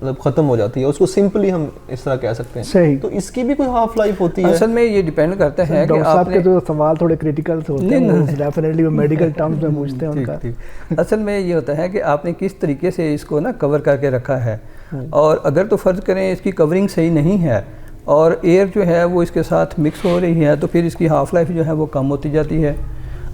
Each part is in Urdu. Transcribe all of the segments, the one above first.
مطلب ختم ہو جاتی ہے, اس کو سمپلی ہم اس طرح کہہ سکتے ہیں. صحیح. تو اس کی بھی کوئی ہاف لائف ہوتی ہے؟ اصل میں یہ ڈیپینڈ کرتا ہے کہ ڈاکٹر آپ صاحب نے کے جو سوال تھوڑے کریٹیکل ہوتے ہیں, ڈیفینیٹلی وہ میڈیکل ٹرمز میں پوچھتے ہیں ان کا. اصل میں یہ ہوتا ہے کہ آپ نے کس طریقے سے اس کو نا کور کر کے رکھا ہے, اور اگر تو فرض کریں اس کی کورنگ صحیح نہیں ہے اور ایئر جو ہے وہ اس کے ساتھ مکس ہو رہی ہے تو پھر اس کی ہاف لائف جو ہے وہ کم ہوتی جاتی ہے.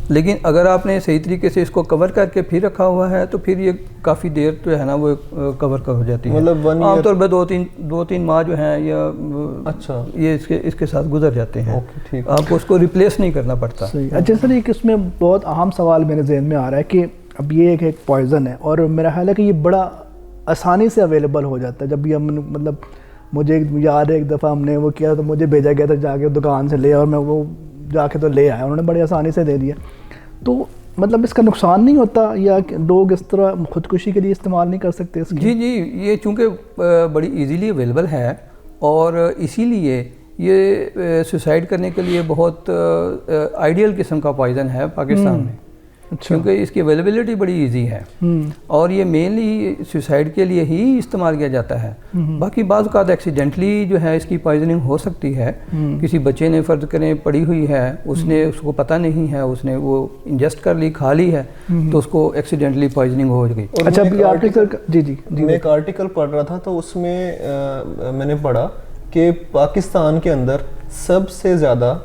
لیکن اگر آپ نے صحیح طریقے سے اس کو کور کر کے پھر رکھا ہوا ہے تو پھر یہ کافی دیر جو ہے نا وہ کور ہو جاتی ہے. مطلب عام طور پہ دو تین ماہ جو ہیں یا اچھا یہ اس کے ساتھ گزر جاتے ہیں. ٹھیک. آپ کو اس کو ریپلیس نہیں کرنا پڑتا. اچھا سر, ایک اس میں بہت اہم سوال میرے ذہن میں آ رہا ہے کہ اب یہ ایک پوائزن ہے اور میرا خیال ہے کہ یہ بڑا آسانی سے اویلیبل ہو جاتا ہے. جب بھی ہم مطلب مجھے یاد ہے ایک دفعہ ہم نے وہ کیا تو مجھے بھیجا گیا تھا جا کے دکان سے لے, اور میں وہ جا کے تو لے آیا, انہوں نے بڑی آسانی سے دے دیا. تو مطلب اس کا نقصان نہیں ہوتا یا لوگ اس طرح خودکشی کے لیے استعمال نہیں کر سکتے اس کی؟ جی یہ چونکہ بڑی ایزیلی اویلیبل ہے اور اسی لیے یہ سوسائڈ کرنے کے لیے بہت آئیڈیل قسم کا پوائزن ہے پاکستان میں. کیونکہ اس کی اویلیبلٹی بڑی ایزی ہے اور یہ مینلی سوسائڈ کے لیے ہی استعمال کیا جاتا ہے. باقی بعض اوقات ایکسیڈنٹلی جو ہے اس کی پوائزننگ ہو سکتی ہے. کسی بچے نے فرض کریں پڑی ہوئی ہے, اس کو پتہ نہیں ہے, اس نے وہ انجسٹ کر لی, کھا لی ہے, تو اس کو ایکسیڈنٹلی پوائزننگ ہو گئی. اچھا جی میں ایک آرٹیکل پڑھ رہا تھا تو اس میں میں نے پڑھا کہ پاکستان کے اندر سب سے زیادہ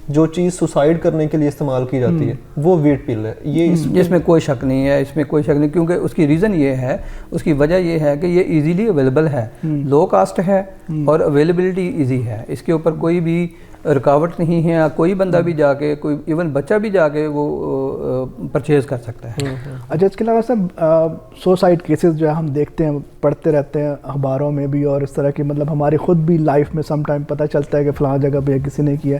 جو چیز سوسائڈ کرنے کے لیے استعمال کی جاتی ہے وہ ویٹ پل ہے. یہ اس میں کوئی شک نہیں ہے, اس میں کوئی شک نہیں, کیونکہ اس کی ریزن یہ ہے, اس کی وجہ یہ ہے کہ یہ ایزیلی اویلیبل ہے, لو کاسٹ ہے اور اویلیبلٹی ایزی ہے. اس کے اوپر کوئی بھی رکاوٹ نہیں ہے, کوئی بندہ بھی جا کے, کوئی ایون بچہ بھی جا کے وہ پرچیز کر سکتا ہے. اچھا اس کے علاوہ سب سوسائڈ کیسز جو ہے ہم دیکھتے ہیں, پڑھتے رہتے ہیں اخباروں میں بھی, اور اس طرح کی مطلب ہماری خود بھی لائف میں سم ٹائم پتہ چلتا ہے کہ فلاں جگہ پہ کسی نے کیا.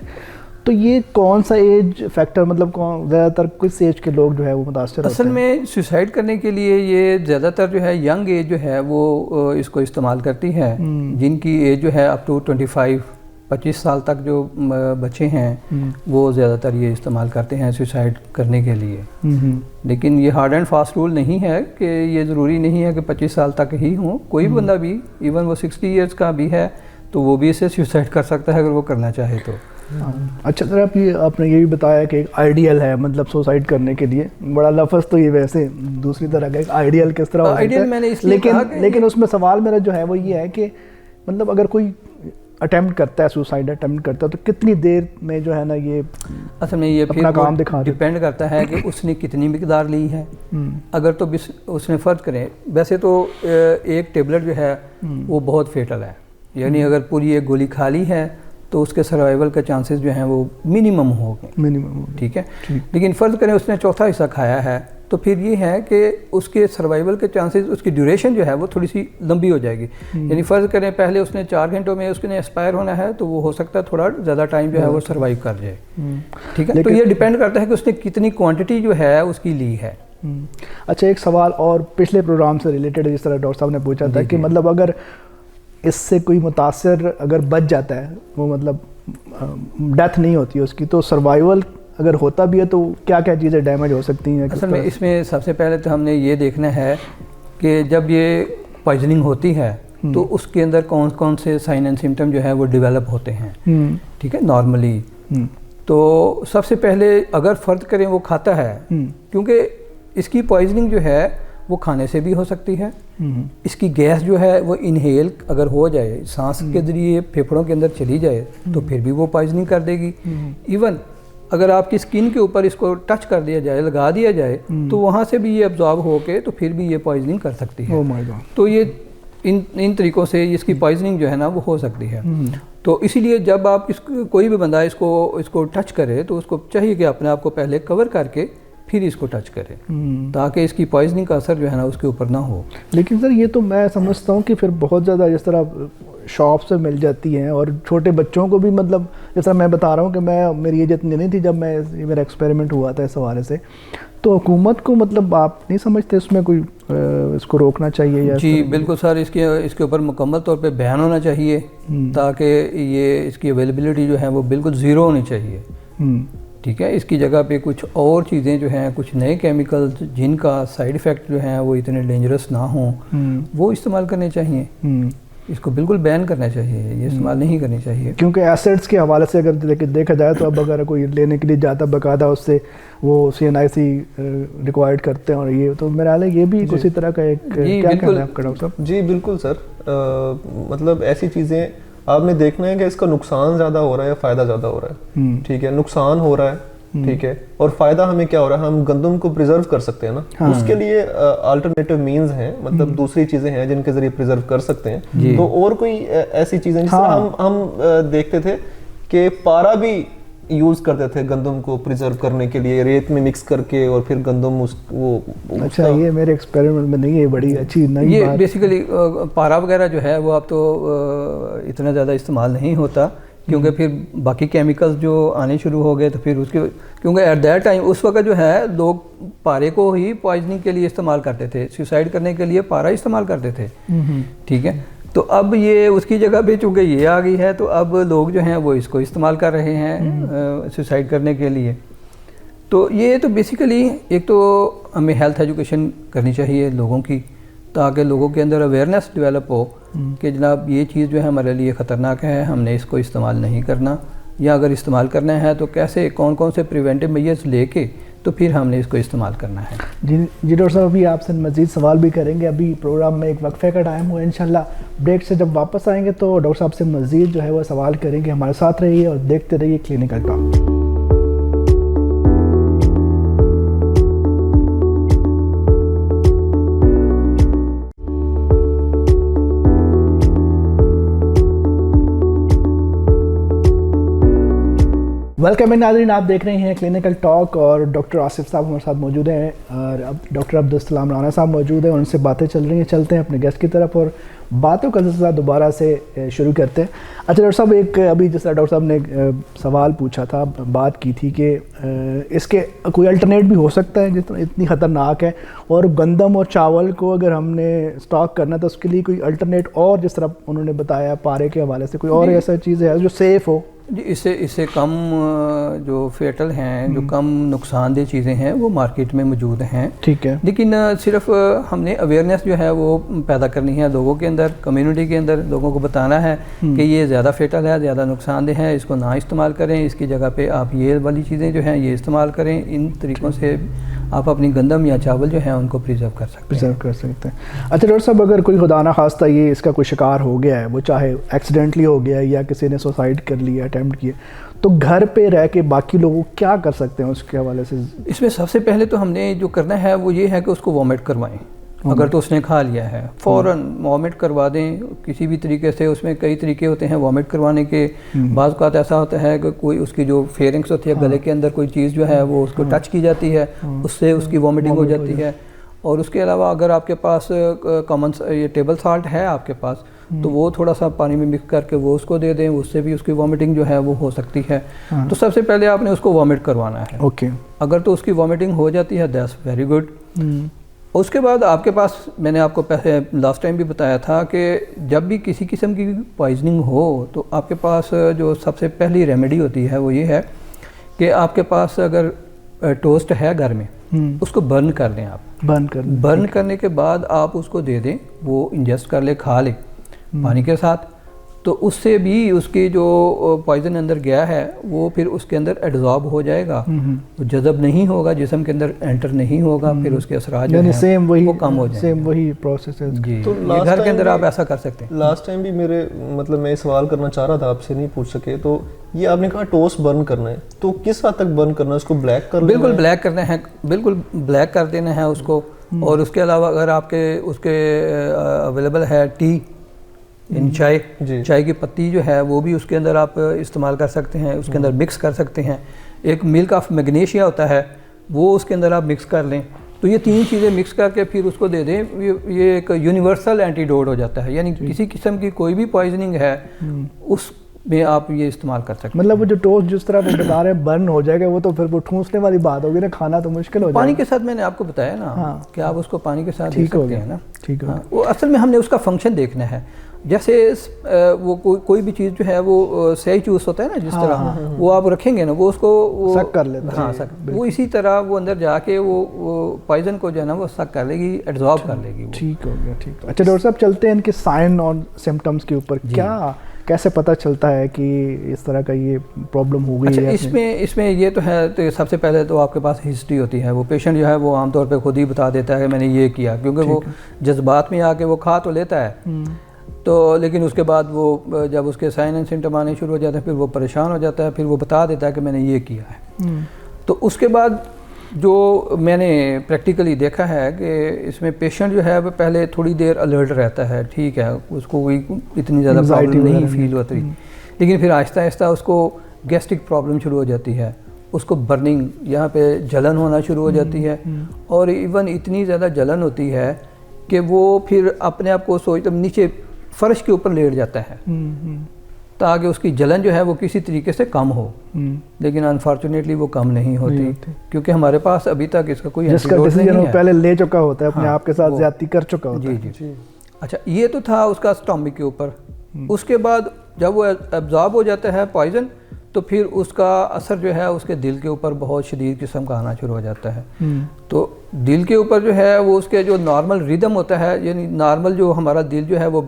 تو یہ کون سا ایج فیکٹر, مطلب زیادہ تر کس ایج کے لوگ جو ہے وہ متاثر ہوتے ہیں؟ اصل میں سوسائڈ کرنے کے لیے یہ زیادہ تر جو ہے ینگ ایج جو ہے وہ اس کو استعمال کرتی ہے, جن کی ایج جو ہے اپ ٹو 25 سال تک جو بچے ہیں وہ زیادہ تر یہ استعمال کرتے ہیں سوسائڈ کرنے کے لیے. لیکن یہ ہارڈ اینڈ فاسٹ رول نہیں ہے کہ یہ ضروری نہیں ہے کہ 25 سال تک ہی ہوں. کوئی بندہ بھی ایون وہ 60 ایئرس کا بھی ہے تو وہ بھی اسے سوسائڈ کر سکتا ہے اگر وہ کرنا چاہے تو. اچھا سر, آپ نے یہ بھی بتایا کہ ایک آئیڈیل ہے مطلب سوسائڈ کرنے کے لیے, بڑا لفظ تو یہ ویسے دوسری طرح کا, ایک آئیڈیل کس طرح ہو سکتا ہے, لیکن اس میں سوال میرا جو ہے وہ یہ ہے کہ مطلب اگر کوئی اٹیمپٹ کرتا ہے, سوسائڈ اٹیمپٹ کرتا ہے, تو کتنی دیر میں جو ہے نا یہ اصل میں یہ اپنا کام دکھا ڈیپینڈ کرتا ہے کہ اس نے کتنی مقدار لی ہے. اگر تو اس نے فرض کریں, ویسے تو ایک ٹیبلٹ جو ہے وہ بہت فیٹل ہے, یعنی اگر پوری ایک گولی کھا لی ہے تو اس کے سروائیول کے چانسز جو ہیں وہ منیمم ہو گئے. ٹھیک ہے, لیکن فرض کریں اس نے چوتھا حصہ کھایا ہے تو پھر یہ ہے کہ اس کے سروائیول کے چانسز, اس کی ڈیوریشن جو ہے وہ تھوڑی سی لمبی ہو جائے گی. یعنی فرض کریں پہلے اس نے 4 گھنٹوں میں اس نے ایکسپائر ہونا ہے تو وہ ہو سکتا ہے تھوڑا زیادہ ٹائم جو ہے وہ سروائیو کر جائے. ٹھیک ہے, تو یہ ڈیپینڈ کرتا ہے کہ اس نے کتنی کوانٹٹی جو ہے اس کی لی ہے. اچھا ایک سوال اور پچھلے پروگرام سے ریلیٹڈ, جس طرح ڈاکٹر صاحب نے پوچھا تھا کہ مطلب اگر اس سے کوئی متاثر اگر بچ جاتا ہے, وہ مطلب ڈیتھ نہیں ہوتی ہے اس کی, تو سروائیول اگر ہوتا بھی ہے تو کیا کیا چیزیں ڈیمیج ہو سکتی ہیں؟ اصل میں اس میں سب سے پہلے تو ہم نے یہ دیکھنا ہے کہ جب یہ پوائزننگ ہوتی ہے تو اس کے اندر کون کون سے سائن اینڈ سمٹم جو ہے وہ ڈیولپ ہوتے ہیں. ٹھیک ہے, نارملی تو سب سے پہلے اگر فرض کریں وہ کھاتا ہے, کیونکہ اس کی پوائزننگ جو ہے وہ کھانے سے بھی ہو سکتی ہے. اس کی گیس جو ہے وہ انہیل اگر ہو جائے, سانس کے ذریعے پھیپھڑوں کے اندر چلی جائے تو پھر بھی وہ پوائزننگ کر دے گی. ایون اگر آپ کی اسکن کے اوپر اس کو ٹچ کر دیا جائے, لگا دیا جائے, تو وہاں سے بھی یہ ابزارب ہو کے تو پھر بھی یہ پوائزننگ کر سکتی ہے. تو یہ ان طریقوں سے اس کی پوائزننگ جو ہے نا وہ ہو سکتی ہے. تو اسی لیے جب آپ کوئی بھی بندہ اس کو ٹچ کرے تو اس کو چاہیے کہ اپنے آپ کو پہلے کور کر کے پھر اس کو ٹچ کرے, تاکہ اس کی پوائزننگ کا اثر جو ہے نا اس کے اوپر نہ ہو. لیکن سر یہ تو میں سمجھتا ہوں کہ پھر بہت زیادہ جس طرح شاپ سے مل جاتی ہیں, اور چھوٹے بچوں کو بھی, مطلب جس طرح میں بتا رہا ہوں کہ میری ایج اتنی نہیں تھی جب میرا ایکسپیریمنٹ ہوا تھا اس حوالے سے, تو حکومت کو مطلب آپ نہیں سمجھتے اس میں کوئی اس کو روکنا چاہیے یا؟ جی بالکل سر, اس کے اوپر مکمل طور پہ بیان ہونا چاہیے تاکہ یہ اس کی اویلیبلٹی جو ہے وہ بالکل زیرو ہونی چاہیے. ٹھیک ہے. اس کی جگہ پہ کچھ اور چیزیں جو ہیں, کچھ نئے کیمیکلز جن کا سائیڈ ایفیکٹ جو ہیں وہ اتنے ڈینجرس نہ ہوں, وہ استعمال کرنے چاہیے. اس کو بالکل بین کرنا چاہیے, یہ استعمال نہیں کرنی چاہیے. کیونکہ ایسڈس کے حوالے سے اگر دیکھا جائے تو اب اگر کوئی لینے کے لیے جاتا باقاعدہ اس سے وہ CNIC ریکوائرڈ کرتے ہیں, اور یہ تو میرا خیال ہے یہ بھی اسی طرح کا ایک کیا کہنا ہے آپ کا ڈاکٹر صاحب؟ جی بالکل سر, مطلب ایسی چیزیں آپ نے دیکھنا ہے کہ اس کا نقصان زیادہ ہو رہا ہے یا فائدہ زیادہ ہو رہا ہے. ٹھیک ہے, نقصان ہو رہا ہے, ٹھیک ہے, اور فائدہ ہمیں کیا ہو رہا ہے, ہم گندم کو پریزرو کر سکتے ہیں نا, اس کے لیے الٹرنیٹیو مینز ہیں, مطلب دوسری چیزیں ہیں جن کے ذریعے پریزرو کر سکتے ہیں. تو اور کوئی ایسی چیزیں جس طرح ہم دیکھتے تھے کہ پارا بھی یوز کرتے تھے گندم کو پریزرو کرنے کے لیے, ریت میں مکس کر کے اور پھر گندم وہ. اچھا, یہ میرے ایکسپیریمنٹ میں نہیں ہے, بڑی اچھی نئی یہ بات. بیسیکلی پارا وغیرہ جو ہے وہ اب تو اتنا زیادہ استعمال نہیں ہوتا, کیونکہ پھر باقی کیمیکلز جو آنے شروع ہو گئے تو پھر اس کے, کیونکہ ایٹ دیٹ ٹائم اس وقت جو ہے لوگ پارے کو ہی پوائزننگ کے لیے استعمال کرتے تھے, سوسائڈ کرنے کے لیے پارا استعمال کرتے تھے. ٹھیک ہے, تو اب یہ اس کی جگہ پہ چونکہ یہ آ گئی ہے تو اب لوگ جو ہیں وہ اس کو استعمال کر رہے ہیں سوسائڈ کرنے کے لیے. تو یہ تو بیسیکلی ایک تو ہمیں ہیلتھ ایجوکیشن کرنی چاہیے لوگوں کی, تاکہ لوگوں کے اندر اویئرنیس ڈیولپ ہو کہ جناب یہ چیز جو ہے ہمارے لیے خطرناک ہے, ہم نے اس کو استعمال نہیں کرنا, یا اگر استعمال کرنا ہے تو کیسے, کون کون سے پریونٹیو میجرز لے کے تو پھر ہم نے اس کو استعمال کرنا ہے. جی ڈاکٹر صاحب, ابھی آپ سے مزید سوال بھی کریں گے. ابھی پروگرام میں ایک وقفے کا ٹائم ہوا, انشاءاللہ بریک سے جب واپس آئیں گے تو ڈاکٹر صاحب سے مزید جو ہے وہ سوال کریں گے. ہمارے ساتھ رہیے اور دیکھتے رہیے کلینکل ٹاک. ویلکم ان ناظرین, آپ دیکھ رہے ہیں کلینکل ٹاک اور ڈاکٹر آصف صاحب ہمارے ساتھ موجود ہیں, اور اب ڈاکٹر عبدالسلام رانا صاحب موجود ہیں, ان سے باتیں چل رہی ہیں. چلتے ہیں اپنے گیسٹ کی طرف اور باتوں کا سلسلہ دوبارہ سے شروع کرتے ہیں. اچھا ڈاکٹر صاحب, ایک ابھی جس طرح ڈاکٹر صاحب نے سوال پوچھا تھا, بات کی تھی کہ اس کے کوئی الٹرنیٹ بھی ہو سکتا ہے جس طرح اتنی خطرناک ہے, اور گندم اور چاول کو اگر ہم نے اسٹاک کرنا تو اس کے لیے کوئی الٹرنیٹ, اور جس طرح انہوں نے بتایا پارے کے حوالے سے کوئی اور ایسا چیز ہے جو سیف ہو؟ جی, اس سے کم جو فیٹل ہیں, جو کم نقصان دہ چیزیں ہیں وہ مارکیٹ میں موجود ہیں. ٹھیک ہے, لیکن صرف ہم نے اویئرنیس جو ہے وہ پیدا کرنی ہے لوگوں کے اندر, کمیونٹی کے اندر. لوگوں کو بتانا ہے کہ یہ زیادہ فیٹل ہے, زیادہ نقصان دہ ہے, اس کو نہ استعمال کریں, اس کی جگہ پہ آپ یہ والی چیزیں جو ہیں یہ استعمال کریں. ان طریقوں سے آپ اپنی گندم یا چاول جو ہیں ان کو پریزرو کر سکتے ہیں. اچھا ڈاکٹر صاحب, اگر کوئی خدا نہ خواستہ یہ اس کا کوئی شکار ہو گیا ہے, وہ چاہے ایکسیڈنٹلی ہو گیا یا کسی نے سوسائڈ کر لیا, اٹیمپٹ کیا, تو گھر پہ رہ کے باقی لوگ کیا کر سکتے ہیں اس کے حوالے سے؟ اس میں سب سے پہلے تو ہم نے جو کرنا ہے وہ یہ ہے کہ اس کو وامٹ کروائیں. اگر تو اس نے کھا لیا ہے فوراً وامٹ کروا دیں کسی بھی طریقے سے. اس میں کئی طریقے ہوتے ہیں وامٹ کروانے کے. بعض اوقات ایسا ہوتا ہے کہ کوئی اس کی جو فیرنگس ہوتی ہے گلے کے اندر کوئی چیز جو ہے وہ اس کو ٹچ کی جاتی ہے, اس سے اس کی وامٹنگ ہو جاتی ہے. اور اس کے علاوہ اگر آپ کے پاس کامن یہ ٹیبل سالٹ ہے آپ کے پاس تو وہ تھوڑا سا پانی میں مکس کر کے وہ اس کو دے دیں, اس سے بھی اس کی وامٹنگ جو ہے وہ ہو سکتی ہے. تو سب سے پہلے آپ نے اس کو وامٹ کروانا ہے. اوکے, اگر تو اس کی وامٹنگ ہو جاتی ہے دیٹس ویری گڈ. اس کے بعد آپ کے پاس, میں نے آپ کو لاسٹ ٹائم بھی بتایا تھا کہ جب بھی کسی قسم کی پوائزننگ ہو تو آپ کے پاس جو سب سے پہلی ریمیڈی ہوتی ہے وہ یہ ہے کہ آپ کے پاس اگر ٹوسٹ ہے گھر میں اس کو برن کر دیں. آپ برن کرنے کے بعد آپ اس کو دے دیں, وہ انجسٹ کر لے, کھا لے پانی کے ساتھ. تو اس سے بھی اس کی جو پوائزن اندر گیا ہے وہ پھر اس کے اندر ایڈزارب ہو جائے گا, وہ جذب نہیں ہوگا, جسم کے اندر انٹر نہیں ہوگا, پھر اس کے اثرات جو ہیں وہ کم ہو جائیں. سیم وہی پروسیس ہے. جی, گھر کے اندر آپ ایسا کر سکتے ہیں. لاسٹ ٹائم بھی میرے مطلب میں سوال کرنا چاہ رہا تھا, آپ سے نہیں پوچھ سکے. تو یہ آپ نے کہا ٹوسٹ برن کرنا ہے, تو کس حد تک برن کرنا ہے؟ اس کو بلیک کر بالکل بلیک کرنا ہے, بالکل بلیک کر دینا ہے اس کو. اور اس کے علاوہ اگر آپ کے اس کے اویلیبل ہے ٹی, چائے کی پتی جو ہے وہ بھی اس کے اندر آپ استعمال کر سکتے ہیں, اس کے اندر مکس کر سکتے ہیں. ایک ملک آف میگنیشیا ہوتا ہے وہ اس کے اندر آپ مکس کر لیں. تو یہ تین چیزیں مکس کر کے پھر اس کو دے دیں. یہ ایک یونیورسل اینٹیڈوٹ ہو جاتا ہے, یعنی کسی قسم کی کوئی بھی پوائزننگ ہے اس میں آپ یہ استعمال کر سکتے ہیں. مطلب وہ جو ٹوسٹ جس طرح وہ بتا رہے ہیں برن ہو جائے گا, وہ تو پھر وہ ٹھونسنے والی بات ہوگی نا, کھانا تو مشکل ہو جائے گا. پانی کے ساتھ میں نے آپ کو بتایا نا کہ آپ اس کو پانی کے ساتھ دے سکتے ہیں نا. ٹھیک ہے, وہ اصل میں ہم نے اس کا فنکشن دیکھنا ہے. جیسے وہ کوئی بھی چیز جو ہے وہ صحیح چوس ہوتا ہے نا جس طرح وہ آپ رکھیں گے نا وہ اس کو سک کر لیتا ہے. ہاں سک وہ اسی طرح وہ اندر جا کے وہ پوائزن کو جو ہے نا وہ سک کر لے گی, ایبزارب کر لے گی. ٹھیک ہو گیا, ٹھیک. اچھا ڈاکٹر صاحب چلتے ہیں ان کے سائن اور سمٹمس کے اوپر. کیا کیسے پتہ چلتا ہے کہ اس طرح کا یہ پرابلم ہو گئی ہے؟ اس میں یہ تو ہے, تو سب سے پہلے تو آپ کے پاس ہسٹری ہوتی ہے. وہ پیشنٹ جو ہے وہ عام طور پہ خود ہی بتا دیتا ہے کہ میں نے یہ کیا, کیونکہ وہ جذبات میں آ کے وہ کھا تو لیتا ہے تو, لیکن اس کے بعد وہ جب اس کے سائن اینڈ سمٹم آنے شروع ہو جاتے ہیں پھر وہ پریشان ہو جاتا ہے, پھر وہ بتا دیتا ہے کہ میں نے یہ کیا ہے. تو اس کے بعد جو میں نے پریکٹیکلی دیکھا ہے کہ اس میں پیشنٹ جو ہے وہ پہلے تھوڑی دیر الرٹ رہتا ہے, ٹھیک ہے, اس کو کوئی اتنی زیادہ پرابلم نہیں فیل ہوتی, لیکن پھر آہستہ آہستہ اس کو گیسٹرک پرابلم شروع ہو جاتی ہے, اس کو برننگ یہاں پہ جلن ہونا شروع ہو جاتی ہے, اور ایون اتنی زیادہ جلن ہوتی ہے کہ وہ پھر اپنے آپ کو سوچتا نیچے فرش کے اوپر لیٹ جاتا ہے تاکہ اس کی جلن جو ہے وہ کسی طریقے سے کم ہو, لیکن انفارچونیٹلی وہ کم نہیں ہوتی کیونکہ ہمارے پاس ابھی تک اس کا کوئی اینٹیڈوٹ نہیں ہے. پہلے لے چکا ہوتا ہے, اپنے آپ کے ساتھ زیادتی کر چکا ہوتا ہے. جی. اچھا یہ تو تھا اس کا اسٹامک کے اوپر. اس کے بعد جب وہ ایبزارب ہو جاتا ہے پوائزن تو پھر اس کا اثر جو ہے اس کے دل کے اوپر بہت شدید قسم کا آنا شروع ہو جاتا ہے. تو دل کے اوپر جو ہے وہ اس کے جو نارمل ریدم ہوتا ہے, یعنی نارمل جو ہمارا دل جو ہے وہ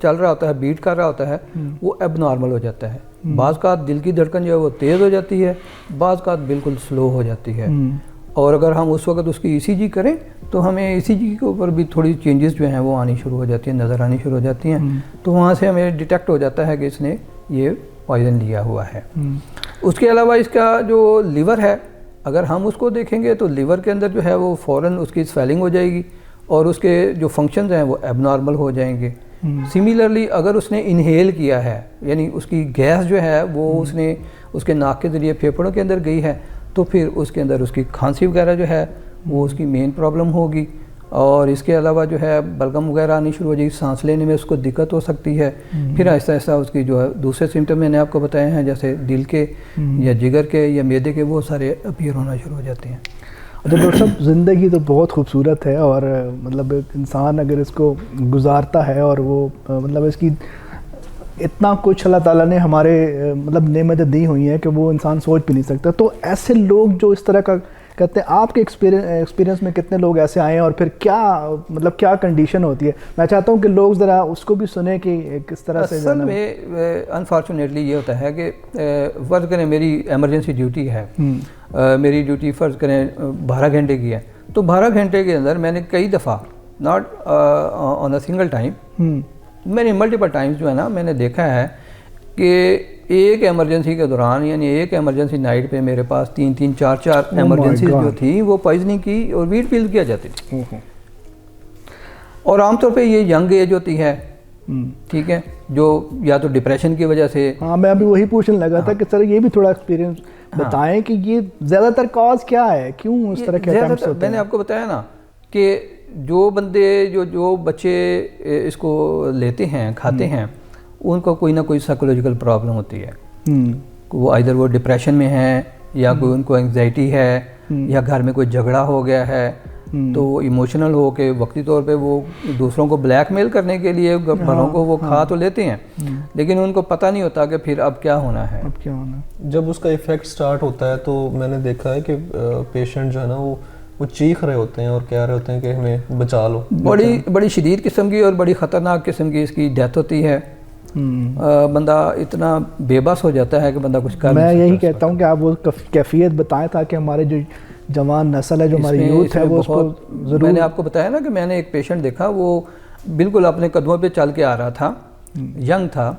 چل رہا ہوتا ہے, بیٹ کر رہا ہوتا ہے, وہ اب نارمل ہو جاتا ہے. بعض کا دل کی دھڑکن جو ہے وہ تیز ہو جاتی ہے, بعض کا بالکل سلو ہو جاتی ہے. اور اگر ہم اس وقت اس کی ای سی جی کریں تو ہمیں ای سی جی کے اوپر بھی تھوڑی چینجز جو ہیں وہ آنی شروع ہو جاتی ہیں, نظر آنی شروع ہو جاتی ہیں. تو وہاں سے ہمیں ڈیٹیکٹ ہو جاتا ہے کہ اس نے یہ پوائزن لیا ہوا ہے. اس کے علاوہ اس کا جو لیور ہے, اگر ہم اس کو دیکھیں گے تو لیور کے اندر جو ہے وہ فوراً اس کی سویلنگ ہو جائے گی اور اس کے جو فنکشنز ہیں وہ ایب نارمل ہو جائیں گے. سملرلی اگر اس نے انہیل کیا ہے, یعنی اس کی گیس جو ہے وہ اس نے اس کے ناک کے ذریعے پھیپھڑوں کے اندر گئی ہے, تو پھر اس کے اندر اس کی کھانسی وغیرہ جو ہے وہ اس کی مین پرابلم ہوگی. اور اس کے علاوہ جو ہے بلغم وغیرہ آنی شروع ہو جائے گی, سانس لینے میں اس کو دقت ہو سکتی ہے. پھر آہستہ آہستہ اس کی جو ہے دوسرے سمٹم میں نے آپ کو بتائے ہیں جیسے دل کے یا جگر کے یا معدے کے, وہ سارے اپیئر ہونا شروع ہو جاتے ہیں. اچھا ڈاکٹر صاحب, زندگی تو بہت خوبصورت ہے اور مطلب انسان اگر اس کو گزارتا ہے اور وہ مطلب اس کی اتنا کچھ اللہ تعالیٰ نے ہمارے مطلب نعمتیں دی ہوئی ہیں کہ وہ انسان سوچ بھی نہیں سکتا. تو ایسے لوگ جو اس طرح کا کہتے ہیں, آپ کے ایکسپیرینس میں کتنے لوگ ایسے آئے ہیں اور پھر کیا مطلب کیا کنڈیشن ہوتی ہے؟ میں چاہتا ہوں کہ لوگ ذرا اس کو بھی سنیں کہ کس طرح سے. اصل میں انفارچونیٹلی یہ ہوتا ہے کہ فرض کریں میری ایمرجنسی ڈیوٹی ہے, میری ڈیوٹی فرض کریں 12 گھنٹے کی ہے, تو 12 گھنٹے کے اندر میں نے کئی دفعہ not on a single time, میں نے ملٹیپل ٹائمز جو ہے نا میں نے دیکھا ہے کہ ایک ایمرجنسی کے دوران, یعنی ایک ایمرجنسی نائٹ پہ میرے پاس 3 4 ایمرجنسیز جو تھیں وہ پوائزننگ کی اور ویٹ فیل کیا جاتی تھی. اور عام طور پہ یہ ینگ ایج ہوتی ہے, ٹھیک ہے, جو یا تو ڈپریشن کی وجہ سے. ہاں میں ابھی وہی پوچھنے لگا تھا کہ سر یہ بھی تھوڑا ایکسپیرینس بتائیں کہ یہ زیادہ تر کاز کیا ہے, کیوں اس طرح کے اٹیمپٹس ہوتے ہیں. میں نے آپ کو بتایا نا کہ جو بندے جو بچے اس کو لیتے ہیں کھاتے ہیں ان کو کوئی نہ کوئی سائیکولوجیکل پرابلم ہوتی ہے. وہ آئیدر وہ ڈپریشن میں ہیں یا کوئی ان کو انگزائٹی ہے یا گھر میں کوئی جھگڑا ہو گیا ہے, تو وہ ایموشنل ہو کے وقتی طور پہ وہ دوسروں کو بلیک میل کرنے کے لیے بھلوں کو وہ کھا تو لیتے ہیں, لیکن ان کو پتہ نہیں ہوتا کہ پھر اب کیا ہونا ہے. جب اس کا ایفیکٹ سٹارٹ ہوتا ہے تو میں نے دیکھا ہے کہ پیشنٹ جو ہے نا وہ چیخ رہے ہوتے ہیں اور کہہ رہے ہوتے ہیں کہ ہمیں بچا لو. بڑی شدید قسم کی اور بڑی خطرناک قسم کی اس کی ڈیتھ ہوتی ہے. بندہ اتنا بے بس ہو جاتا ہے کہ بندہ کچھ کر نہیں سکتا. میں یہی کہتا ہوں کہ آپ وہ کیفیت بتائیں تاکہ ہمارے جو جوان نسل ہے, جو ہماری یوتھ ہے, وہ اس کو ضرور. میں نے آپ کو بتایا نا کہ میں نے ایک پیشنٹ دیکھا, وہ بالکل اپنے قدموں پہ چل کے آ رہا تھا, ینگ تھا,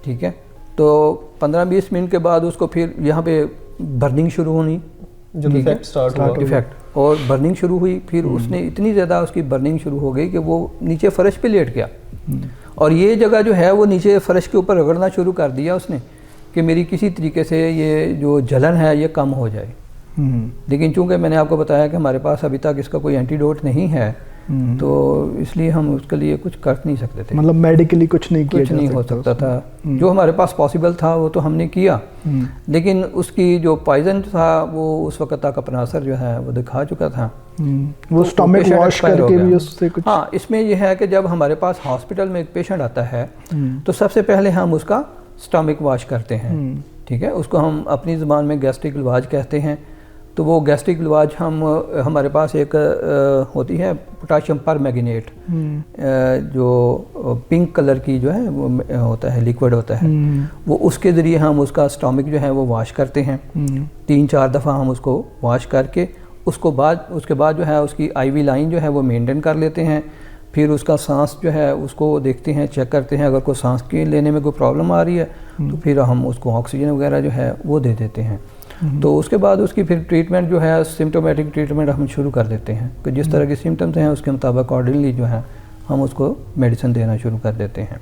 ٹھیک ہے, تو 15-20 منٹ کے بعد اس کو پھر یہاں پہ برننگ شروع ہونی, جب ایفیکٹ سٹارٹ ہوا ایفیکٹ اور برننگ شروع ہوئی, پھر اس نے اتنی زیادہ اس کی برننگ شروع ہو گئی کہ وہ نیچے فرش پہ لیٹ گیا, اور یہ جگہ جو ہے وہ نیچے فرش کے اوپر رگڑنا شروع کر دیا اس نے کہ میری کسی طریقے سے یہ جو جلن ہے یہ کم ہو جائے. لیکن چونکہ میں نے آپ کو بتایا کہ ہمارے پاس ابھی تک اس کا کوئی اینٹیڈوٹ نہیں ہے, تو اس لیے ہم اس کے لیے کچھ کر نہیں سکتے تھے, مطلب میڈیکلی کچھ نہیں ہو سکتا تھا. جو ہمارے پاس پاسبل تھا وہ تو ہم نے کیا, لیکن اس کی جو پوائزن تھا وہ اس وقت تک اپنا اثر جو ہے وہ دکھا چکا تھا. وہ اسٹمک واش کر کے بھی اس سے کچھ. ہاں اس میں یہ ہے کہ جب ہمارے پاس ہاسپٹل میں ایک پیشنٹ آتا ہے تو سب سے پہلے ہم اس کا اسٹمک واش کرتے ہیں. ٹھیک ہے, اس کو ہم اپنی زبان میں گیسٹرک لواج کہتے ہیں. تو وہ گیسٹرک لواج ہمارے پاس ایک ہوتی ہے پوٹاشیم پر میگنیٹ, جو پنک کلر کی جو ہے وہ ہوتا ہے, لیکوڈ ہوتا ہے, وہ اس کے ذریعے ہم اس کا اسٹمک جو ہے وہ واش کرتے ہیں. 3-4 دفعہ ہم اس کو واش کر کے اس کے بعد جو ہے اس کی آئی وی لائن جو ہے وہ مینٹین کر لیتے ہیں. پھر اس کا سانس جو ہے اس کو دیکھتے ہیں, چیک کرتے ہیں. اگر کوئی سانس کے لینے میں کوئی پرابلم آ رہی ہے تو پھر ہم اس کو آکسیجن وغیرہ جو ہے وہ دے دیتے ہیں. تو اس کے بعد اس کی پھر ٹریٹمنٹ جو ہے سمٹومیٹک ٹریٹمنٹ ہم شروع کر دیتے ہیں کہ جس طرح کے سمٹمز ہیں اس کے مطابق اکارڈنگلی جو ہے ہم اس کو میڈیسن دینا شروع کر دیتے ہیں.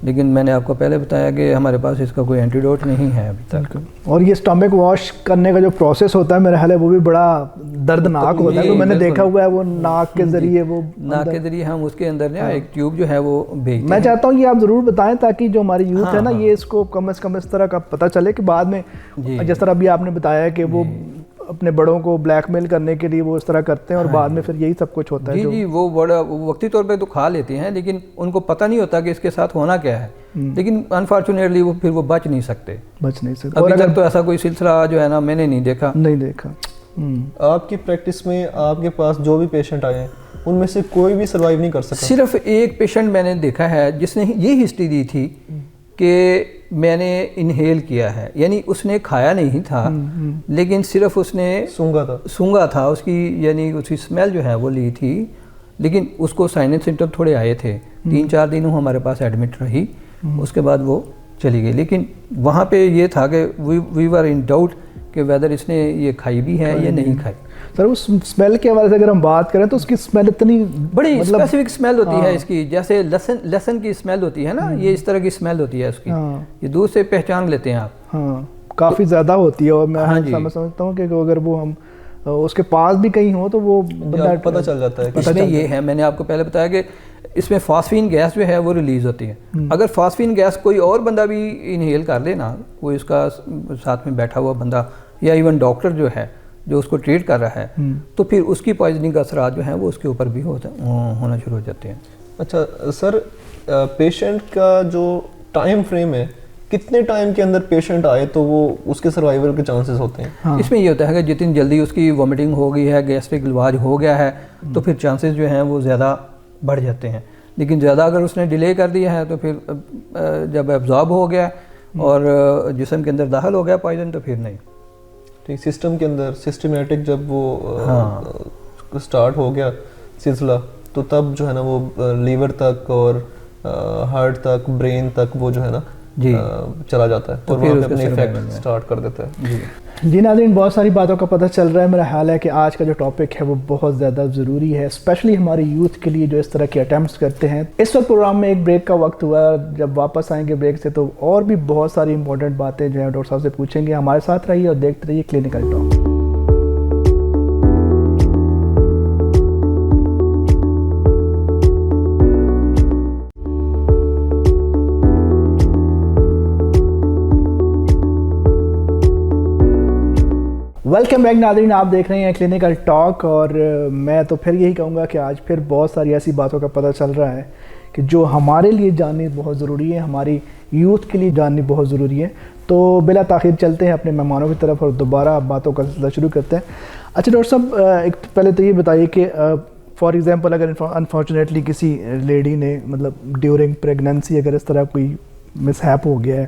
لیکن میں نے آپ کو پہلے بتایا کہ ہمارے پاس اس کا کوئی اینٹیڈوٹ نہیں ہے ابھی تک. اور یہ اسٹمک واش کرنے کا جو پروسیس ہوتا ہے میرا خیال ہے وہ بھی بڑا دردناک ہوتا ہے. تو میں نے دیکھا ہوا ہے وہ ناک کے ذریعے, وہ ناک کے ذریعے ہم اس کے اندر نا ایک ٹیوب جو ہے وہ بھیجتے ہیں. میں چاہتا ہوں یہ آپ ضرور بتائیں تاکہ جو ہماری یوتھ ہے نا یہ اس کو کم از کم اس طرح کا پتہ چلے کہ بعد میں جس طرح ابھی آپ نے بتایا کہ وہ اپنے بڑوں کو بلیک میل کرنے کے لیے وہ اس طرح کرتے ہیں اور بعد میں پھر یہی سب کچھ ہوتا ہے. جی وہ بڑا وقتی طور پہ تو کھا لیتے ہیں لیکن ان کو پتہ نہیں ہوتا کہ اس کے ساتھ ہونا کیا ہے. لیکن انفارچونیٹلی وہ پھر وہ بچ نہیں سکتے. ابھی تک تو ایسا کوئی سلسلہ جو ہے نا میں نے نہیں دیکھا. آپ کی پریکٹس میں آپ کے پاس جو بھی پیشنٹ آئے ہیں ان میں سے کوئی بھی سروائیو نہیں کر سکا؟ صرف ایک پیشنٹ میں نے دیکھا ہے جس نے یہ ہسٹری دی تھی کہ میں نے انہیل کیا ہے, یعنی اس نے کھایا نہیں تھا لیکن صرف اس نے سونگا تھا, اس کی یعنی اس کی اسمیل جو ہے وہ لی تھی. لیکن اس کو سائنس سمٹم تھوڑے آئے تھے, 3-4 دن وہ ہمارے پاس ایڈمٹ رہی, اس کے بعد وہ چلی گئی. لیکن وہاں پہ یہ تھا کہ وی ور ان ڈاؤٹ کہ ویدر اس نے یہ کھائی بھی ہے یا نہیں کھائی. سر اس اسمیل کے حوالے سے اگر ہم بات کریں تو اس کی اسمیل اتنی بڑی اسپیسیفک اسمیل ہوتی ہے اس کی, جیسے لہسن کی اسمیل ہوتی ہے نا, یہ اس طرح کی اسمیل ہوتی ہے اس کی, یہ دور سے پہچان لیتے ہیں آپ. کافی زیادہ ہوتی ہے اور میں سمجھتا ہوں کہ اگر وہ ہم اس کے پاس بھی کہیں ہوں تو وہ پتہ چل جاتا ہے. اس میں یہ ہے, میں نے آپ کو پہلے بتایا کہ اس میں فاسفین گیس جو ہے وہ ریلیز ہوتی ہے. اگر فاسفین گیس کوئی اور بندہ بھی انہیل کر لے نا, کوئی اس کا ساتھ میں بیٹھا ہوا بندہ یا ایون ڈاکٹر جو ہے جو اس کو ٹریٹ کر رہا ہے, تو پھر اس کی پوائزننگ کا اثرات جو ہیں وہ اس کے اوپر بھی ہونا شروع ہو جاتے ہیں. اچھا سر, پیشنٹ کا جو ٹائم فریم ہے, کتنے ٹائم کے اندر پیشنٹ آئے تو وہ اس کے سروائیول کے چانسز ہوتے ہیں؟ اس میں یہ ہوتا ہے کہ جتنی جلدی اس کی وامٹنگ ہو گئی ہے, گیسٹرک لواج ہو گیا ہے, تو پھر چانسز جو ہیں وہ زیادہ بڑھ جاتے ہیں. لیکن زیادہ اگر اس نے ڈیلے کر دیا ہے تو پھر جب ایبزارب ہو گیا اور جسم کے اندر داخل ہو گیا پوائزن تو پھر نہیں. ٹھیک, سسٹم کے اندر سسٹمیٹک جب وہ سٹارٹ ہو گیا سلسلہ تو تب جو ہے نا وہ لیور تک اور ہارٹ تک, برین تک وہ جو ہے نا چلا جاتا ہے اور وہاں پہ اپنے ایفیکٹ سٹارٹ کر دیتا ہے. جی ناظرین, بہت ساری باتوں کا پتہ چل رہا ہے. میرا خیال ہے کہ آج کا جو ٹاپک ہے وہ بہت زیادہ ضروری ہے, اسپیشلی ہماری یوتھ کے لیے جو اس طرح کے اٹیمپٹس کرتے ہیں. اس وقت پروگرام میں ایک بریک کا وقت ہوا ہے, جب واپس آئیں گے بریک سے تو اور بھی بہت ساری امپورٹنٹ باتیں جو ہیں ڈاکٹر صاحب سے پوچھیں گے. ہمارے ساتھ رہیے اور دیکھتے رہیے کلینکل ٹاک. ویلکم بیک ناظرین, آپ دیکھ رہے ہیں کلینکل ٹاک, اور میں تو پھر یہی کہوں گا کہ آج پھر بہت ساری ایسی باتوں کا پتہ چل رہا ہے کہ جو ہمارے لیے جاننی بہت ضروری ہے, ہماری یوتھ کے لیے جاننی بہت ضروری ہے. تو بلا تاخیر چلتے ہیں اپنے مہمانوں کی طرف اور دوبارہ باتوں کا سلسلہ شروع کرتے ہیں. اچھا ڈاکٹر صاحب, ایک پہلے تو یہ بتائیے کہ فار ایگزامپل اگر انفارچونیٹلی کسی لیڈی نے مطلب ڈیورنگ پریگننسی اگر اس طرح کوئی مس ہیپ ہو گیا ہے,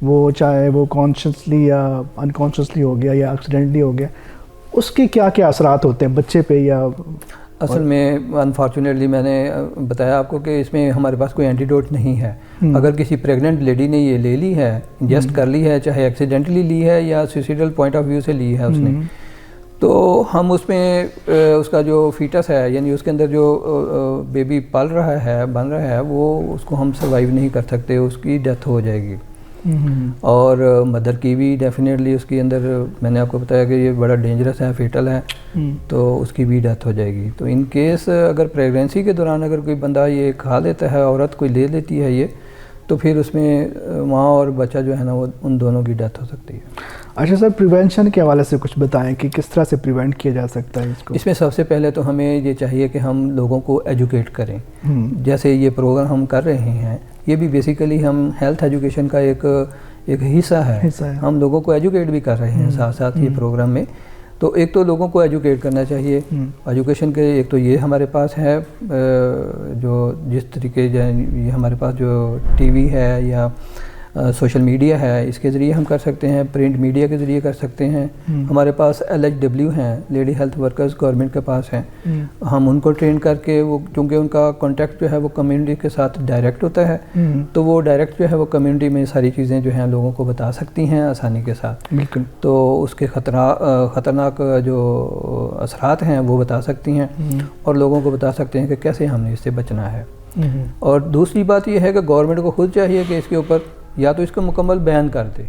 وہ چاہے وہ کانشیسلی یا انکانشیسلی ہو گیا یا ایکسیڈنٹلی ہو گیا, اس کے کیا کیا اثرات ہوتے ہیں بچے پہ؟ یا اصل میں انفارچونیٹلی میں نے بتایا آپ کو کہ اس میں ہمارے پاس کوئی اینٹیڈوٹ نہیں ہے. اگر کسی پریگننٹ لیڈی نے یہ لے لی ہے, انجسٹ کر لی ہے, چاہے ایکسیڈنٹلی لی ہے یا سوسائڈل پوائنٹ آف ویو سے لی ہے اس نے, تو ہم اس میں اس کا جو فیٹس ہے یعنی اس کے اندر جو بیبی پل رہا ہے, بن رہا ہے, وہ اس کو ہم سروائیو نہیں کر سکتے, اس کی ڈیتھ ہو جائے گی. اور مدر کی بھی ڈیفینیٹلی اس کے اندر, میں نے آپ کو بتایا کہ یہ بڑا ڈینجرس ہے, فیٹل ہے, تو اس کی بھی ڈیتھ ہو جائے گی. تو ان کیس اگر پریگنینسی کے دوران اگر کوئی بندہ یہ کھا لیتا ہے, عورت کوئی لے لیتی ہے یہ, تو پھر اس میں ماں اور بچہ جو ہے نا وہ ان دونوں کی ڈیتھ ہو سکتی ہے. اچھا سر، پریونشن کے حوالے سے کچھ بتائیں کہ کس طرح سے پریونٹ کیا جا سکتا ہے اس کو؟ اس میں سب سے پہلے تو ہمیں یہ چاہیے کہ ہم لوگوں کو ایجوکیٹ کریں. جیسے یہ پروگرام ہم کر رہے ہیں یہ بھی بیسیکلی ہم ہیلتھ ایجوکیشن کا ایک حصہ ہے. ہم لوگوں کو ایجوکیٹ بھی کر رہے ہیں ساتھ ساتھ یہ پروگرام میں. تو ایک تو لوگوں کو ایجوکیٹ کرنا چاہیے. ایجوکیشن کے ایک تو یہ ہمارے پاس ہے جو جس طریقے یہ ہمارے پاس جو ٹی وی ہے یا سوشل میڈیا ہے اس کے ذریعے ہم کر سکتے ہیں، پرنٹ میڈیا کے ذریعے کر سکتے ہیں. ہمارے پاس LHW ہیں، لیڈی ہیلتھ ورکرز گورنمنٹ کے پاس ہیں. ہم ان کو ٹرین کر کے وہ چونکہ ان کا کانٹیکٹ جو ہے وہ کمیونٹی کے ساتھ ڈائریکٹ ہوتا ہے تو وہ ڈائریکٹ جو ہے وہ کمیونٹی میں ساری چیزیں جو ہیں لوگوں کو بتا سکتی ہیں آسانی کے ساتھ. بالکل. تو اس کے خطرناک جو اثرات ہیں وہ بتا سکتی ہیں اور لوگوں کو بتا سکتے ہیں کہ کیسے ہم نے اس سے بچنا ہے. اور دوسری بات یہ ہے کہ گورنمنٹ کو خود چاہیے کہ اس کے اوپر یا تو اس کو مکمل بیان کر دے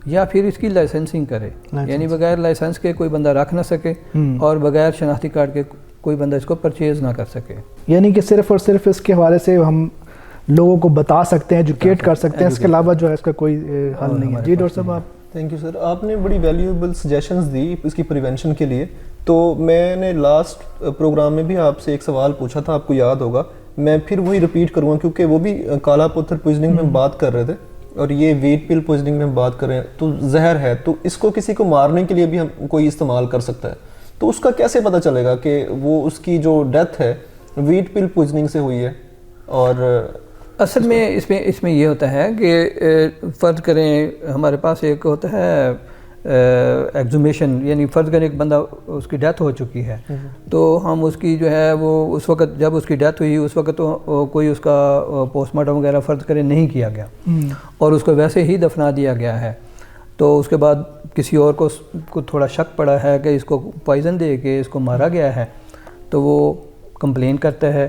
یا پھر اس کی لائسنسنگ کرے. یعنی بغیر لائسنس کے کوئی بندہ رکھ نہ سکے اور بغیر شناختی کارڈ کے کوئی بندہ اس کو پرچیز نہ کر سکے. یعنی کہ صرف اور صرف اس کے حوالے سے ہم لوگوں کو بتا سکتے ہیں، ایجوکیٹ کر سکتے ہیں، اس کے علاوہ جو ہے اس کا کوئی حل نہیں ہے. جی ڈاکٹر صاحب آپ. تھینک یو سر، آپ نے بڑی ویلیویبل سجیشنز دی اس کی پریونشن کے لیے. تو میں نے لاسٹ پروگرام میں بھی آپ سے ایک سوال پوچھا تھا، آپ کو یاد ہوگا. میں پھر وہی ریپیٹ کروں گا کیونکہ وہ بھی کالا پتھر پوائزننگ میں بات کر رہے تھے اور یہ ویٹ پل پوائزننگ میں بات کر رہے ہیں. تو زہر ہے تو اس کو کسی کو مارنے کے لیے بھی ہم کوئی استعمال کر سکتا ہے. تو اس کا کیسے پتہ چلے گا کہ وہ اس کی جو ڈیتھ ہے ویٹ پل پوائزننگ سے ہوئی ہے؟ اور اصل میں اس میں یہ ہوتا ہے کہ فرض کریں ہمارے پاس ایک ہوتا ہے ایگزومیشن، یعنی فرض کریں ایک بندہ اس کی ڈیتھ ہو چکی ہے تو ہم اس کی جو ہے وہ اس وقت جب اس کی ڈیتھ ہوئی اس وقت تو کوئی اس کا پوسٹ مارٹم وغیرہ فرض کریں نہیں کیا گیا اور اس کو ویسے ہی دفنا دیا گیا ہے. تو اس کے بعد کسی اور کو تھوڑا شک پڑا ہے کہ اس کو پوائزن دے کے اس کو مارا گیا ہے تو وہ کمپلین کرتا ہے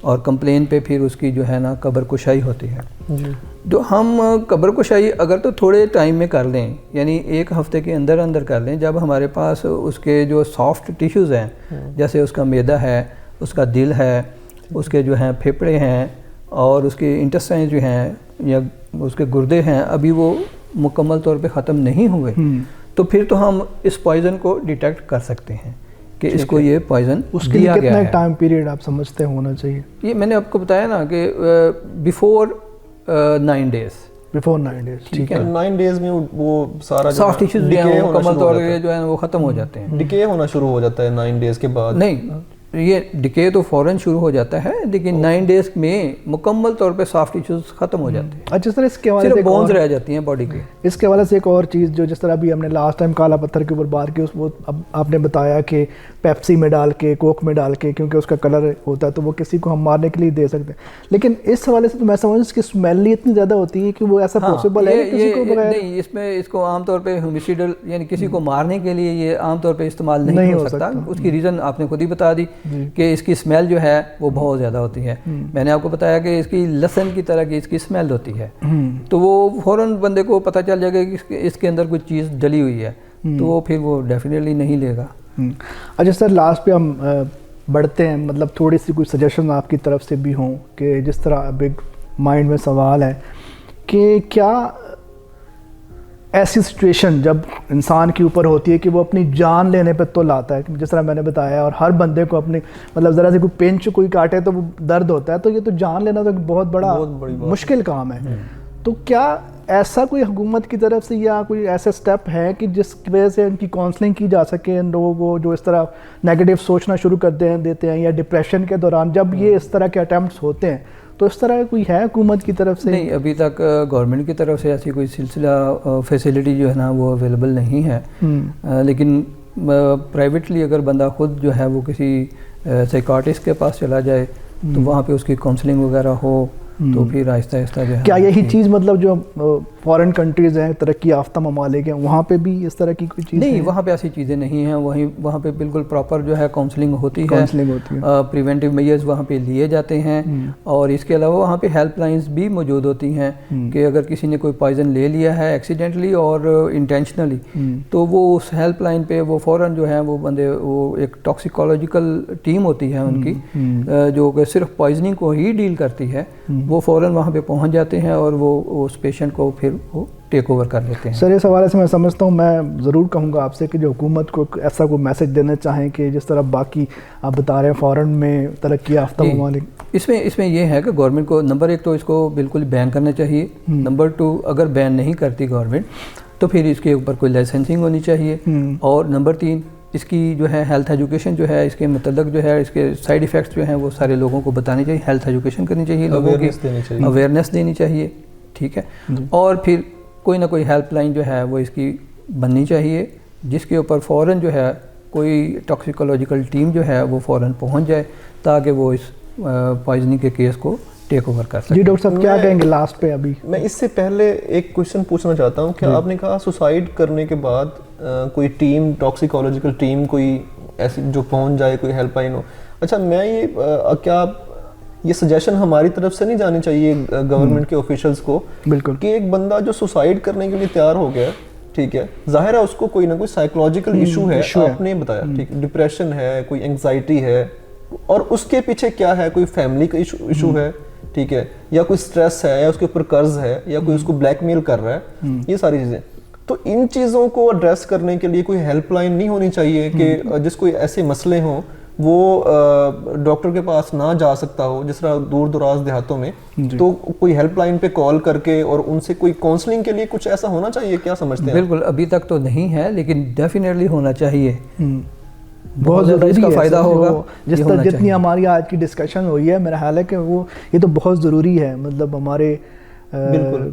اور کمپلین پہ پھر اس کی جو ہے نا قبر کشائی ہوتی ہے. جو ہم قبر کشائی اگر تو تھوڑے ٹائم میں کر لیں، یعنی ایک ہفتے کے اندر کر لیں، جب ہمارے پاس اس کے جو سافٹ ٹیشوز ہیں جیسے اس کا معدہ ہے، اس کا دل ہے، اس کے جو ہیں پھیپھڑے ہیں اور اس کے انٹسٹائن جو ہیں یا اس کے گردے ہیں ابھی وہ مکمل طور پہ ختم نہیں ہوئے تو پھر تو ہم اس پوائزن کو ڈیٹیکٹ کر سکتے ہیں کہ اس کو یہ پوائزن اس کے لیے کتنا ٹائم پیریڈ آپ سمجھتے ہونا چاہیے؟ یہ میں نے آپ کو بتایا نا کہ بیفور 9 days. Before 9 days. ٹھیک ہے، 9 days میں وہ سارا سافٹ ٹیشوز جو ہیں مکمل طور پہ جو ہے وہ ختم ہو جاتے ہیں. ڈیکے ہونا شروع ہو جاتا ہے 9 days کے بعد؟ نہیں، یہ ڈیکے تو فوراً شروع ہو جاتا ہے لیکن 9 days میں مکمل طور پہ سافٹ ٹیشوز ختم ہو جاتے ہیں. اچھا سر، اس کے حوالے سے بونز رہ جاتی ہیں باڈی کے. اس کے حوالے سے ایک اور چیز جو جس طرح ابھی ہم نے لاسٹ ٹائم کالا پتھر کے اوپر بات کی، وہ آپ نے بتایا کہ پیپسی میں ڈال کے، کوک میں ڈال کے، کیونکہ اس کا کلر ہوتا ہے تو وہ کسی کو ہم مارنے کے لیے دے سکتے ہیں. لیکن اس حوالے سے تو میں سمجھ اس کی اسمیل ہی اتنی زیادہ ہوتی ہے کہ وہ ایسا پاسبل ہے کسی کو بغیر؟ نہیں، اس میں اس کو عام طور پہ ہومیسیڈل یعنی کسی کو مارنے کے لیے یہ عام طور پہ استعمال نہیں ہو سکتا. اس کی ریزن آپ نے خود ہی بتا دی کہ اس کی اسمیل جو ہے وہ بہت زیادہ ہوتی ہے. میں نے آپ کو بتایا کہ اس کی لہسن کی طرح کی اس کی اسمیل ہوتی ہے تو وہ فوراً بندے کو پتہ چل جائے گا کہ اس کے اندر کوئی چیز ڈلی ہوئی ہے تو وہ پھر وہ ڈیفینیٹلی نہیں لے گا. اچھا سر، لاسٹ پہ ہم بڑھتے ہیں، مطلب تھوڑی سی کوئی سجیشن آپ کی طرف سے بھی ہوں کہ جس طرح بگ مائنڈ میں سوال ہے کہ کیا ایسی سچویشن جب انسان کے اوپر ہوتی ہے کہ وہ اپنی جان لینے پہ تو لاتا ہے، جس طرح میں نے بتایا، اور ہر بندے کو اپنی مطلب ذرا سے کوئی پنچ کوئی کاٹے تو وہ درد ہوتا ہے، تو یہ تو جان لینا تو بہت بڑا مشکل کام ہے. تو کیا ایسا کوئی حکومت کی طرف سے یا کوئی ایسا سٹیپ ہے کہ جس کی وجہ سے ان کی کاؤنسلنگ کی جا سکے ان لوگوں کو جو اس طرح نیگیٹو سوچنا شروع کر دیتے ہیں یا ڈپریشن کے دوران جب یہ اس طرح کے اٹیمپٹس ہوتے ہیں، تو اس طرح کوئی ہے حکومت کی طرف سے؟ نہیں، ابھی تک گورنمنٹ کی طرف سے ایسی کوئی سلسلہ فیسیلٹی جو ہے نا وہ اویلیبل نہیں ہے. لیکن پرائیویٹلی اگر بندہ خود جو ہے وہ کسی سائیکاٹسٹ کے پاس چلا جائے تو وہاں پہ اس کی کاؤنسلنگ وغیرہ ہو تو پھر آہستہ آہستہ جو ہے. کیا یہی چیز مطلب جو فارن کنٹریز ہیں، ترقی یافتہ ممالک ہیں، وہاں پہ بھی اس طرح کی کوئی چیز نہیں؟ وہاں پہ ایسی چیزیں نہیں ہیں. وہاں پہ بالکل پراپر جو ہے کاؤنسلنگ ہوتی ہے، پریونٹیو میجرز وہاں پہ لیے جاتے ہیں اور اس کے علاوہ وہاں پہ ہیلپ لائنز بھی موجود ہوتی ہیں کہ اگر کسی نے کوئی پوائزن لے لیا ہے ایکسیڈنٹلی اور انٹینشنلی تو وہ اس ہیلپ لائن پہ وہ فوراً جو ہے وہ بندے، وہ ایک ٹاکسیکولوجیکل ٹیم ہوتی ہے ان کی جو کہ صرف پوائزننگ کو ہی ڈیل کرتی ہے وہ فوراً وہاں پہ پہنچ جاتے ہیں اور وہ اس پیشنٹ کو پھر وہ ٹیک اوور کر لیتے ہیں. سر اس حوالے سے میں سمجھتا ہوں، میں ضرور کہوں گا آپ سے کہ جو حکومت کو ایسا کوئی میسج دینا چاہیں کہ جس طرح باقی آپ بتا رہے ہیں فورن میں ترقی یافتہ ممالک، اس میں یہ ہے کہ گورنمنٹ کو نمبر 1 تو اس کو بالکل بین کرنا چاہیے. نمبر 2 اگر بین نہیں کرتی گورنمنٹ تو پھر اس کے اوپر کوئی لائسنسنگ ہونی چاہیے. اور نمبر 3 اس کی جو ہے ہیلتھ ایجوکیشن جو ہے اس کے متعلق جو ہے اس کے سائیڈ ایفیکٹس جو ہیں وہ سارے لوگوں کو بتانی چاہیے. ہیلتھ ایجوکیشن کرنی چاہیے، لوگوں کی اویئرنیس دینی چاہیے. ٹھیک ہے. اور پھر کوئی نہ کوئی ہیلپ لائن جو ہے وہ اس کی بننی چاہیے جس کے اوپر فوراً جو ہے کوئی ٹاکسیکولوجیکل ٹیم جو ہے وہ فوراً پہنچ جائے تاکہ وہ اس پوائزننگ کے کیس کو ٹیک اوور کر سکے. جی ڈاکٹر صاحب کیا کہیں گے لاسٹ پہ؟ ابھی میں اس سے پہلے ایک کوشچن پوچھنا چاہتا ہوں کہ آپ نے کہا سوسائڈ کرنے کے بعد کوئی ٹیم، ٹاکسیکولوجیکل ٹیم کوئی ایسی جو پہنچ جائے، کوئی ہیلپ لائن ہو. اچھا میں کیا یہ سجیشن ہماری طرف سے نہیں جانی چاہیے گورنمنٹ کے آفیشلز کو؟ بالکل. کہ ایک بندہ جو سوسائڈ کرنے کے لیے تیار ہو گیا، ٹھیک ہے، ظاہر ہے اس کو کوئی نہ کوئی سائیکولوجیکل ایشو ہے، آپ نے بتایا، ٹھیک، ڈپریشن ہے، کوئی انگزائٹی ہے، اور اس کے پیچھے کیا ہے، کوئی فیملی کا ایشو ہے، ٹھیک ہے، یا کوئی سٹریس ہے، یا اس کے اوپر قرض ہے، یا کوئی اس کو بلیک میل کر رہا ہے، یہ ساری چیزیں. تو ان چیزوں کو ایڈریس کرنے کے لیے کوئی ہیلپ لائن نہیں ہونی چاہیے کہ جس کوئی ایسے مسئلے ہوں وہ ڈاکٹر کے پاس نہ جا سکتا ہو، جس طرح دور دراز دیہاتوں میں، تو کوئی ہیلپ لائن پہ کال کر کے اور ان سے کوئی کاؤنسلنگ کے لیے کچھ ایسا ہونا چاہیے؟ کیا سمجھتے ہیں؟ بالکل ابھی تک تو نہیں ہے لیکن ڈیفینیٹلی ہونا چاہیے. بہت ضروری اس کا فائدہ ہوگا. جس طرح جتنی ہماری آج کی ڈسکشن ہوئی ہے میرا خیال ہے کہ وہ یہ تو بہت ضروری ہے. مطلب ہمارے بالکل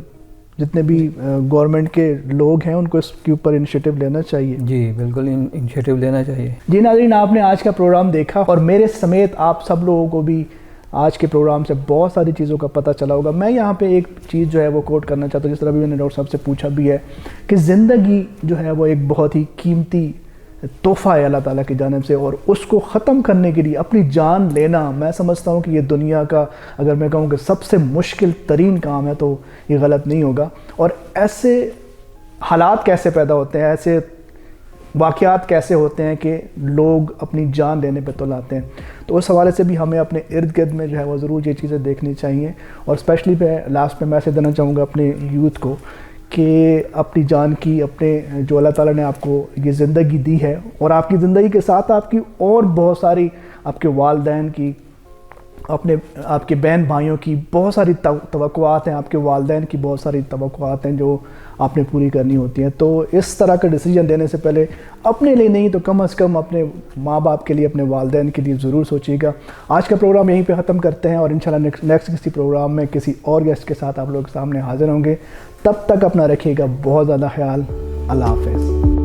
جتنے بھی گورنمنٹ کے لوگ ہیں ان کو اس کے اوپر انیشیٹو لینا چاہیے. جی بالکل انیشیٹو لینا چاہیے. جی ناظرین، آپ نے آج کا پروگرام دیکھا اور میرے سمیت آپ سب لوگوں کو بھی آج کے پروگرام سے بہت ساری چیزوں کا پتہ چلا ہوگا. میں یہاں پہ ایک چیز جو ہے وہ کوٹ کرنا چاہتا ہوں، جس طرح بھی میں نے ڈاکٹر صاحب سے پوچھا بھی ہے کہ زندگی جو ہے وہ ایک بہت ہی قیمتی تحفہ ہے اللہ تعالیٰ کی جانب سے، اور اس کو ختم کرنے کے لیے اپنی جان لینا، میں سمجھتا ہوں کہ یہ دنیا کا اگر میں کہوں کہ سب سے مشکل ترین کام ہے تو یہ غلط نہیں ہوگا. اور ایسے حالات کیسے پیدا ہوتے ہیں، ایسے واقعات کیسے ہوتے ہیں کہ لوگ اپنی جان لینے پہ تل آتے ہیں. تو اس حوالے سے بھی ہمیں اپنے ارد گرد میں جو ہے وہ ضرور یہ چیزیں دیکھنی چاہیے. اور اسپیشلی میں لاسٹ میں میسج دینا چاہوں گا اپنے یوتھ کو کہ اپنی جان کی، اپنے جو اللہ تعالیٰ نے آپ کو یہ زندگی دی ہے، اور آپ کی زندگی کے ساتھ آپ کی اور بہت ساری، آپ کے والدین کی، آپ کے بہن بھائیوں کی بہت ساری توقعات ہیں، آپ کے والدین کی بہت ساری توقعات ہیں جو آپ نے پوری کرنی ہوتی ہیں. تو اس طرح کا ڈیسیجن لینے سے پہلے اپنے لیے نہیں تو کم از کم اپنے ماں باپ کے لیے، اپنے والدین کے لیے ضرور سوچیے گا. آج کا پروگرام یہیں پہ ختم کرتے ہیں اور انشاءاللہ نیکسٹ کسی پروگرام میں کسی اور گیسٹ کے ساتھ آپ لوگوں کے سامنے حاضر ہوں گے. تب تک اپنا رکھیے گا بہت زیادہ خیال. اللہ حافظ.